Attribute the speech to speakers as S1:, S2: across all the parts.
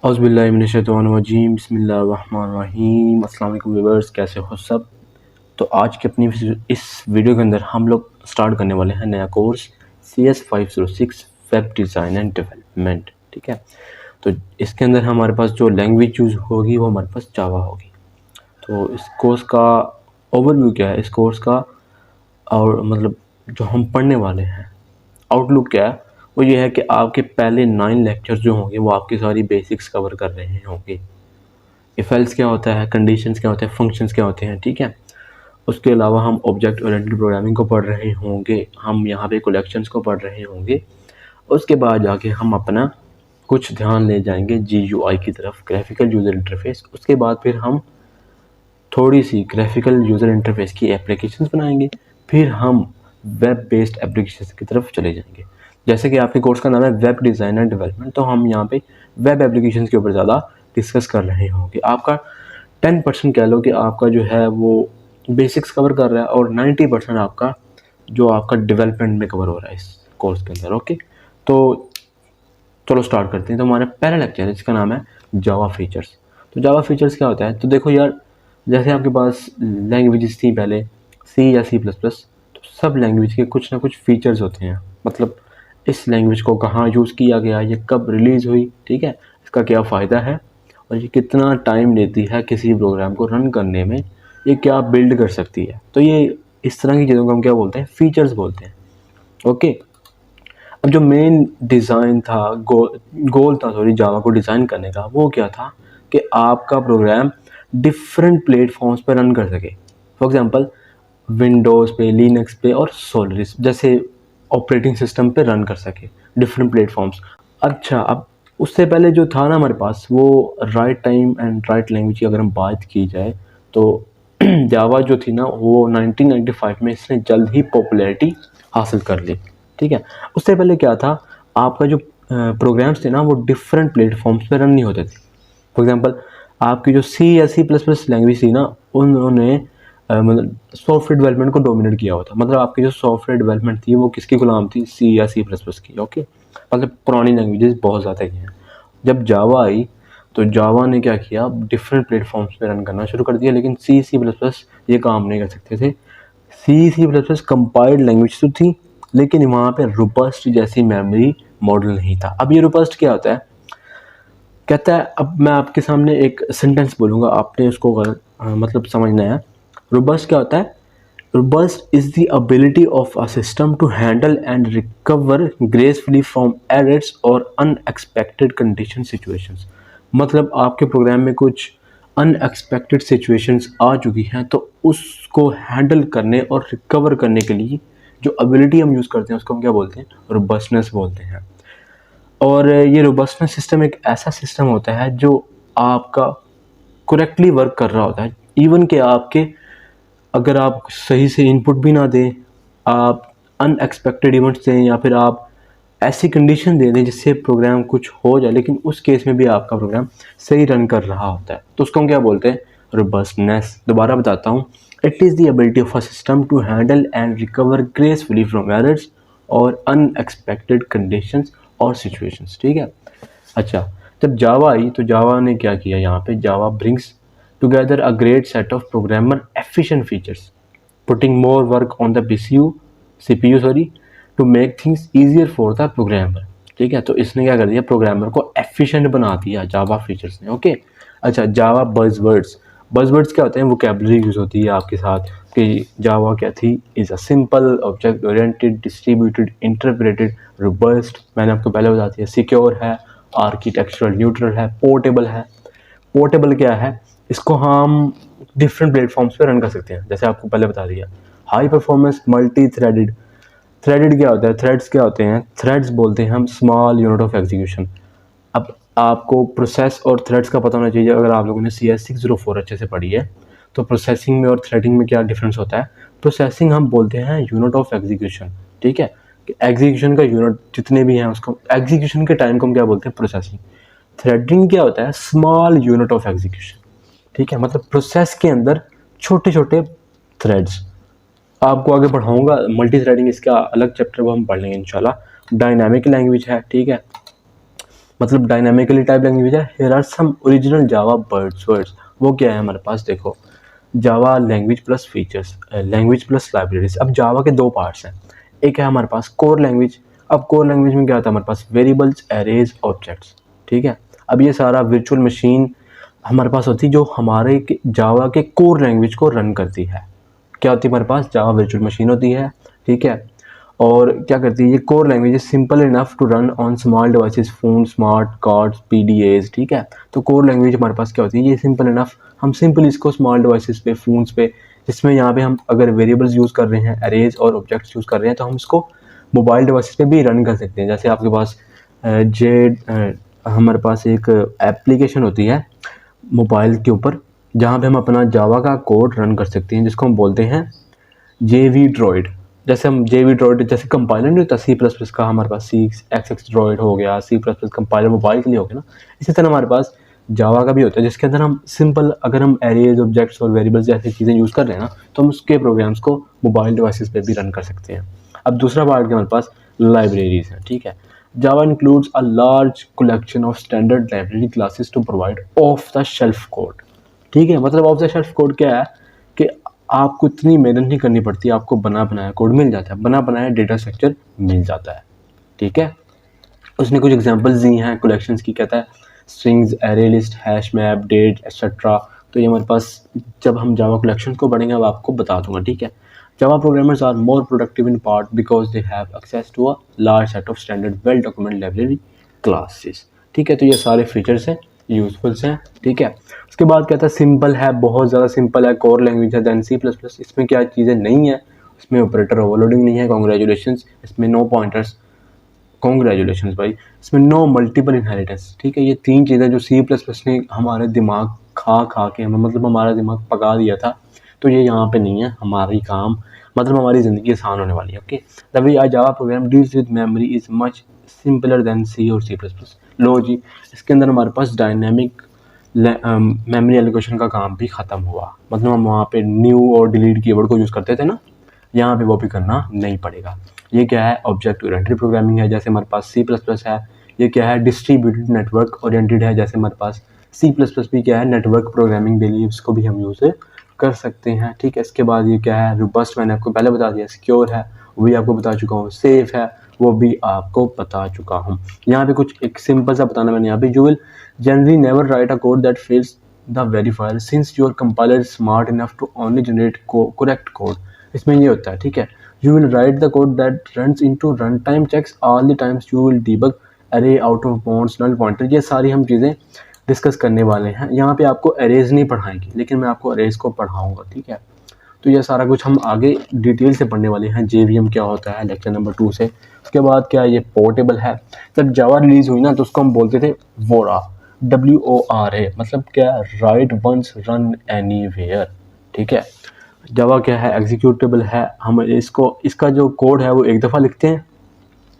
S1: औज़ुबिल्लाहिमिनश्शैतानिर्रजीम बिस्मिल्लाहिर्रहमानिर्रहीम। अस्सलाम वालेकुम व्यूअर्स, कैसे हो सब। तो आज की अपनी इस वीडियो के अंदर हम लोग स्टार्ट करने वाले हैं नया course CS506 web design and development. ठीक है, तो इसके अंदर हमारे पास जो लैंग्वेज यूज़ होगी वो हमारे पास जावा होगी। तो इस कोर्स का ओवरव्यू क्या है, इस कोर्स का और मतलब जो हम पढ़ने वाले हैं आउटलुक क्या है, वो ये है कि आपके पहले 9 लेक्चर जो होंगे वो आपकी सारी बेसिक्स कवर कर रहे होंगे। इफ एल्स क्या होता है, कंडीशंस क्या होते हैं, फंक्शंस क्या होते हैं। ठीक है, उसके अलावा हम ऑब्जेक्ट ओरिएंटेड प्रोग्रामिंग को पढ़ रहे होंगे, हम यहाँ पे कलेक्शंस को पढ़ रहे होंगे। उसके बाद जाके हम अपना कुछ ध्यान ले जाएंगे GUI की तरफ, ग्राफिकल यूज़र इंटरफेस। उसके बाद फिर हम थोड़ी सी ग्राफिकल यूज़र इंटरफेस की एप्लीकेशंस बनाएंगे, फिर हम वेब बेस्ड एप्लीकेशंस की तरफ चले जाएंगे। जैसे कि आपके कोर्स का नाम है वेब डिज़ाइन एंड डेवलपमेंट, तो हम यहाँ पे वेब एप्लीकेशंस के ऊपर ज़्यादा डिस्कस कर रहे होंगे। आपका 10% कह लो कि आपका जो है वो बेसिक्स कवर कर रहा है और 90% आपका जो आपका डेवलपमेंट में कवर हो रहा है इस कोर्स के अंदर। ओके, तो चलो स्टार्ट करते हैं। तो हमारा पहला लेक्चर है जिसका नाम है जावा फीचर्स। तो जावा फीचर्स क्या होता है, तो देखो यार, जैसे आपके पास लैंग्वेजेस थी पहले C या C++, तो सब लैंग्वेज के कुछ ना कुछ फीचर्स होते हैं। मतलब इस लैंग्वेज को कहाँ यूज़ किया गया, ये कब रिलीज़ हुई, ठीक है, इसका क्या फ़ायदा है और ये कितना टाइम लेती है किसी प्रोग्राम को रन करने में, ये क्या बिल्ड कर सकती है। तो ये इस तरह की चीज़ों को हम क्या बोलते हैं, फीचर्स बोलते हैं। ओके, अब जो मेन डिज़ाइन था, गोल था सॉरी, जावा को डिज़ाइन करने का, वो क्या था कि आपका प्रोग्राम डिफरेंट प्लेटफॉर्म्स पर रन कर सके। फॉर एग्जांपल विंडोज़ पे, लिनक्स पे और सोलरिस जैसे ऑपरेटिंग सिस्टम पे रन कर सके डिफरेंट प्लेटफॉर्म्स। अच्छा, अब उससे पहले जो था ना हमारे पास, वो right time and right language की अगर हम बात की जाए तो जावा जो थी ना वो 1995 में इसने जल्द ही पॉपुलैरिटी हासिल कर ली। ठीक है, उससे पहले क्या था, आपका जो प्रोग्राम्स थे ना वो डिफरेंट प्लेटफॉर्म्स पे रन नहीं होते थे। फॉर एग्जांपल आपकी जो C या C++ लैंग्वेज थी ना, उन्होंने मतलब सॉफ्टवेयर डेवलपमेंट को डोमिनेट किया हुआ था। मतलब आपकी जो सॉफ्टवेयर डेवलपमेंट थी वो किसकी गुलाम थी, C या C++ की। ओके, मतलब पुरानी लैंग्वेजेस बहुत ज़्यादा की हैं। जब जावा आई तो जावा ने क्या किया, डिफरेंट प्लेटफॉर्म्स पे रन करना शुरू कर दिया, लेकिन C++ ये काम नहीं कर सकते थे। C++ कंपाइल्ड लैंग्वेज तो थी, लेकिन वहाँ पे रोबस्ट जैसी मेमोरी मॉडल नहीं था। अब ये रोबस्ट क्या होता है, कहता है, अब मैं आपके सामने एक सेंटेंस बोलूँगा, आपने उसको मतलब समझना है। रोबस्ट क्या होता है, robust is the ability of a system to handle and recover gracefully from errors और अनएक्सपेक्टेड कंडीशन सिचुएशंस। मतलब आपके प्रोग्राम में कुछ अनएक्सपेक्टेड सिचुएशंस आ चुकी हैं, तो उसको हैंडल करने और रिकवर करने के लिए जो एबिलिटी हम यूज़ करते हैं उसको हम क्या बोलते हैं, रोबस्टनेस बोलते हैं। और ये रोबस्टनेस सिस्टम एक ऐसा सिस्टम होता है जो आपका करेक्टली वर्क कर रहा होता है, इवन कि आपके अगर आप सही से इनपुट भी ना दें, आप अनएक्सपेक्टेड इवेंट्स दें या फिर आप ऐसी कंडीशन दे दें जिससे प्रोग्राम कुछ हो जाए, लेकिन उस केस में भी आपका प्रोग्राम सही रन कर रहा होता है, तो उसको हम क्या बोलते हैं, रोबस्टनेस। दोबारा बताता हूँ, it is the ability of a system to handle and recover gracefully from errors और अनएक्सपेक्टेड कंडीशंस और सिचुएशंस। ठीक है, अच्छा, जब जावा आई तो जावा ने क्या किया, यहाँ पे Java brings together a great set of programmer efficient features putting more work on the CPU sorry to make things easier for the programmer. ठीक है, तो इसने क्या कर दिया, प्रोग्रामर को एफिशिएंट बना दिया जावा फीचर्स ने। ओके, अच्छा, जावा बज़वर्ड्स क्या होते हैं, वोकैबुलरी यूज़ होती है आपके साथ कि जावा क्या थी, is a simple object oriented distributed interpreted robust, मैंने आपको पहले बता दिया, सिक्योर है, आर्किटेक्चरल न्यूट्रल है, पोर्टेबल है। पोर्टेबल क्या है, इसको हम डिफरेंट प्लेटफॉर्म्स पे रन कर सकते हैं, जैसे आपको पहले बता दिया। High performance multi threaded, threaded क्या होता है, थ्रेड्स क्या होते हैं, थ्रेड्स बोलते हैं हम स्मॉल यूनिट ऑफ एग्जीक्यूशन। अब आपको प्रोसेस और थ्रेड्स का पता होना चाहिए। अगर आप लोगों ने CS604 अच्छे से पढ़ी है तो प्रोसेसिंग में और थ्रेडिंग में क्या डिफरेंस होता है। प्रोसेसिंग हम बोलते हैं यूनिट ऑफ एग्जीक्यूशन, ठीक है, एग्जीक्यूशन का यूनिट जितने भी हैं उसको, एग्जीक्यूशन के टाइम को हम क्या बोलते हैं, प्रोसेसिंग। थ्रेडिंग क्या होता है, स्मॉल यूनिट ऑफ एग्जीक्यूशन। ठीक है, मतलब प्रोसेस के अंदर छोटे छोटे थ्रेड्स। आपको आगे पढ़ाऊंगा मल्टी थ्रेडिंग, इसका अलग चैप्टर वो हम पढ़ लेंगे इंशाल्लाह। डायनामिक लैंग्वेज है, ठीक है, मतलब डायनामिकली टाइप लैंग्वेज है। Here are some original Java words. वो क्या है हमारे पास, देखो Java language plus features, language plus libraries. अब जावा के दो पार्ट्स हैं, एक है हमारे पास कोर लैंग्वेज। अब कोर लैंग्वेज में क्या होता है हमारे पास, वेरिएबल्स, एरेज, ऑब्जेक्ट्स, ठीक है। अब ये सारा वर्चुअल मशीन हमारे पास होती है जो हमारे जावा के कोर लैंग्वेज को रन करती है। क्या होती है हमारे पास, जावा वर्चुअल मशीन होती है, ठीक है। और क्या करती है ये core language is simple enough to run on small devices, phone, smart cards, PDAs, ठीक है। तो कोर लैंग्वेज हमारे पास क्या होती है, ये सिंपल इनफ, हम सिंपल इसको स्मॉल डिवाइसेस पे, फोन्स पे, जिसमें यहाँ पे हम अगर वेरिएबल्स यूज़ कर रहे हैं, अरेज और ऑब्जेक्ट्स यूज़ कर रहे हैं, तो हम इसको मोबाइल डिवाइसेस पे भी रन कर सकते हैं। जैसे आपके पास हमारे पास एक एप्लीकेशन होती है मोबाइल के ऊपर, जहाँ पे हम अपना जावा का कोड रन कर सकते हैं, जिसको हम बोलते हैं जेवी ड्रॉइड। जैसे हम जेवी ड्रॉइड, जैसे कंपाइलर नहीं होता सी प्लस प्लस का, हमारे पास सी एक्स ड्रॉइड हो गया, C plus plus compiler mobile के लिए हो गया ना, इसी तरह हमारे पास जावा का भी होता है, जिसके अंदर हम सिंपल, अगर हम एरेज, ऑब्जेक्ट्स और वेरिएबल्स जैसी चीज़ें यूज़ कर रहे हैं ना, तो हम उसके प्रोग्राम्स को मोबाइल डिवाइसेस पे भी रन कर सकते हैं। अब दूसरा पार्ट के हमारे पास लाइब्रेरीज है, ठीक है। Java includes a large collection of standard library classes to provide off the shelf code, ठीक है। मतलब ऑफ द शेल्फ कोड क्या है कि आपको इतनी मेहनत नहीं करनी पड़ती, आपको बना बनाया कोड मिल जाता है, बना बनाया डेटा स्ट्रक्चर मिल जाता है, ठीक है। उसने कुछ एग्जांपल्स दी हैं कलेक्शंस की, कहता है strings, array list, hash map, date etcetera. तो ये हमारे पास जब हम जावा कलेक्शन को पढ़ेंगे अब आपको बता दूंगा, ठीक है। Java programmers are more productive in part because they have access to a large set of standard well document library classes, ठीक है। तो ये सारे फीचर्स हैं, यूजफुल्स हैं, ठीक है। उसके बाद कहता है सिंपल है, बहुत ज़्यादा सिंपल है, कोर लैंग्वेज है देन सी प्लस प्लस। इसमें क्या चीज़ें नहीं है, इसमें ऑपरेटर ओवरलोडिंग नहीं है, कॉन्ग्रेचुलेशंस, इसमें नो पॉइंटर्स, कॉन्ग्रेचुलेशंस भाई, इसमें नो मल्टीपल इनहेरिटेंस, ठीक है। ये तीन चीज़ें जो सी प्लस प्लस ने हमारे दिमाग खा खा के हमें, मतलब हमारा दिमाग पका दिया था, तो ये यहाँ पे नहीं है। हमारी काम, मतलब हमारी ज़िंदगी आसान होने वाली है, okay. The way Java program deals with memory is much simpler than C और सी प्लस प्लस। लो जी, इसके अंदर हमारे पास डायनेमिक मेमोरी एलोकेशन का काम भी ख़त्म हुआ। मतलब हम वहाँ पे न्यू और डिलीट कीवर्ड को यूज़ करते थे ना, यहाँ पे वो भी करना नहीं पड़ेगा। ये क्या है, ऑब्जेक्ट ओरिएंटेड प्रोग्रामिंग है, जैसे हमारे पास सी प्लस प्लस है। ये क्या है, डिस्ट्रीब्यूटेड नेटवर्क ओरिएंटेड है, जैसे हमारे पास सी प्लस प्लस भी क्या है, नेटवर्क प्रोग्रामिंग बेली, इसको भी हम यूज़ कर सकते हैं, ठीक है। इसके बाद ये क्या है, रोबस्ट, मैंने आपको पहले बता दिया। सिक्योर है, वो भी आपको बता चुका हूँ। सेफ है, वो भी आपको बता चुका हूँ। यहाँ पे कुछ एक सिंपल सा बताना मैंने यहाँ पे, you will generally never write a code that fails the verifier since your compiler smart enough to only generate correct code. इसमें ये होता है, ठीक है। You will write the code that runs into runtime checks all the times you will debug array, out of bounds, null pointer। ये सारी हम चीज़ें डिस्कस करने वाले हैं। यहाँ पे आपको अरेज नहीं पढ़ाएंगे, लेकिन मैं आपको अरेज को पढ़ाऊंगा, ठीक है। तो ये सारा कुछ हम आगे डिटेल से पढ़ने वाले हैं। JVM क्या होता है लेक्चर नंबर 2 से। उसके बाद क्या ये पोर्टेबल है। जब जावा रिलीज हुई ना तो उसको हम बोलते थे वोरा, WORA, मतलब क्या, राइट वंस रन एनीवेयर, ठीक है। जावा क्या है, एग्जीक्यूटेबल है। हम इसको, इसका जो कोड है वो एक दफ़ा लिखते हैं,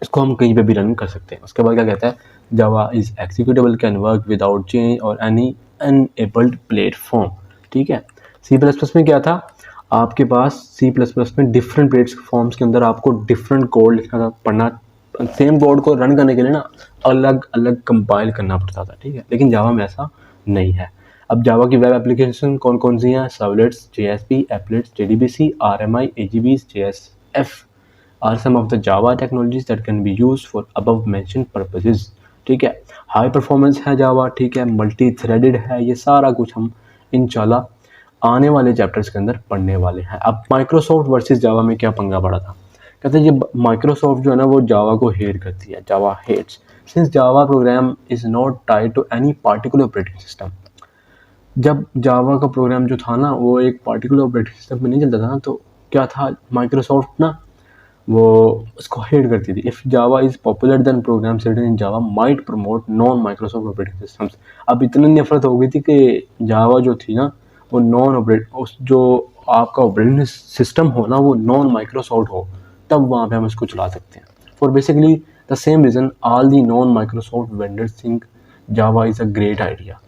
S1: इसको हम कहीं पे भी रन कर सकते हैं। उसके बाद क्या कहता है, जावा is executable, can work without change और एनी अनएबल्ड प्लेटफॉर्म, ठीक है। सी प्लस प्लस में क्या था, आपके पास सी प्लस प्लस में डिफरेंट प्लेटफॉर्म्स के अंदर आपको डिफरेंट कोड लिखना था, पढ़ना, सेम कोड को रन करने के लिए ना अलग अलग कंपाइल करना पड़ता था, ठीक है। लेकिन जावा में ऐसा नहीं है। अब जावा की वेब एप्लीकेशन कौन कौन सी हैं, servlets, JSP, एप्लेट्स, JDBC, RMI, AGVs, JSF are some of the Java technologies that can be used for above mentioned purposes, ठीक है। हाई परफॉर्मेंस है जावा, ठीक है, मल्टी थ्रेडेड है। ये सारा कुछ हम इंशाल्लाह आने वाले चैप्टर्स के अंदर पढ़ने वाले हैं। अब माइक्रोसॉफ्ट वर्सेस जावा में क्या पंगा पड़ा था, कहते हैं ये माइक्रोसॉफ्ट जो है ना वो जावा को हेट करती है, Java hates since Java program is not tied to any particular operating system. जब जावा का प्रोग्राम जो था ना वो एक पार्टिकुलर ऑपरेटिंग सिस्टम में नहीं चलता था ना, तो क्या था, माइक्रोसॉफ्ट ना वो उसको हेट करती थी। If Java is popular then program written in Java might promote non Microsoft operating systems. अब इतनी नफरत हो गई थी कि जावा जो थी ना वो नॉन ऑपरेट, उस जो आपका ऑपरेटिंग सिस्टम हो ना वो नॉन माइक्रोसॉफ्ट हो, तब वहाँ पे हम इसको चला सकते हैं। For basically the same reason all the non Microsoft vendors think Java is a great idea.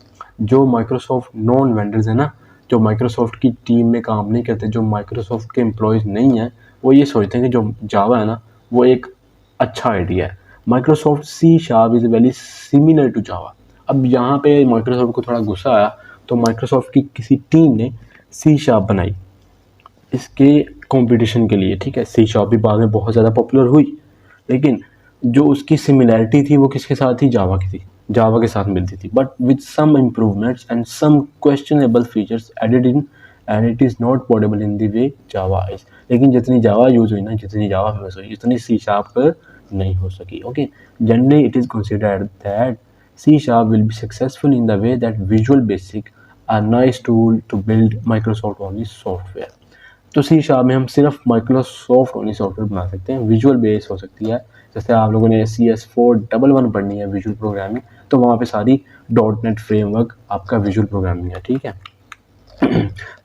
S1: जो माइक्रोसॉफ्ट नॉन वेंडर्स हैं ना, जो माइक्रोसॉफ्ट की टीम में काम नहीं करते, जो माइक्रोसॉफ्ट के एम्प्लॉयज़ नहीं हैं, वो ये सोचते हैं कि जो जावा है ना वो एक अच्छा आइडिया है। Microsoft C sharp is very similar to Java. अब यहाँ पे माइक्रोसॉफ्ट को थोड़ा गुस्सा आया, तो माइक्रोसॉफ्ट की किसी टीम ने सी शार्प बनाई इसके कंपटीशन के लिए, ठीक है। सी शार्प भी बाद में बहुत ज़्यादा पॉपुलर हुई, लेकिन जो उसकी सिमिलैरिटी थी वो किसके साथ थी, जावा की थी, जावा के साथ मिलती थी, but with some improvements and some questionable features added in, and it is not portable in the way Java is. लेकिन जितनी जावा यूज हुई ना, जितनी जावा फेमस हुई, इतनी सी शार्प नहीं हो सकी। Okay, generally it is considered that C Sharp will be successful in the way that Visual Basic, a nice tool to build Microsoft only software। तो सी शार्प में हम सिर्फ माइक्रोसॉफ्ट ओनली सॉफ्टवेयर बना सकते हैं, विजुअल बेस हो सकती है। जैसे आप लोगों ने CS411 पढ़नी है विजुअल प्रोग्रामिंग, तो वहाँ पे सारी .NET फ्रेमवर्क आपका विजुअल प्रोग्रामिंग है, ठीक है।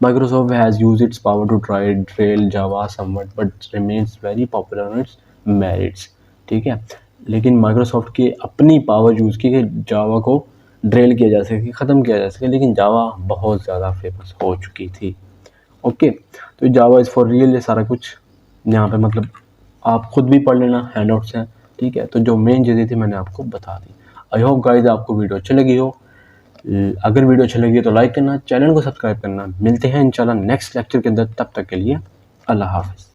S1: Microsoft has used its power to try trail Java somewhat but remains very popular on its merits, ठीक है। लेकिन माइक्रोसॉफ्ट की अपनी पावर यूज़ की कि जावा को ड्रेल किया जा सके, ख़त्म किया जा सके, लेकिन जावा बहुत ज़्यादा फेमस हो चुकी थी। ओके, तो जावा इज़ फॉर रियल, ये सारा कुछ यहाँ पे मतलब आप खुद भी पढ़ लेना, हैंडआउट्स हैं, ठीक है। तो जो मेन चीज़ें थी मैंने आपको बता दी। आई होप गाइस आपको वीडियो अच्छी लगी हो। अगर वीडियो अच्छी लगी है तो लाइक करना, चैनल को सब्सक्राइब करना। मिलते हैं इंशाल्लाह नेक्स्ट लेक्चर के अंदर, तब तक के लिए अल्लाह हाफ़िज़।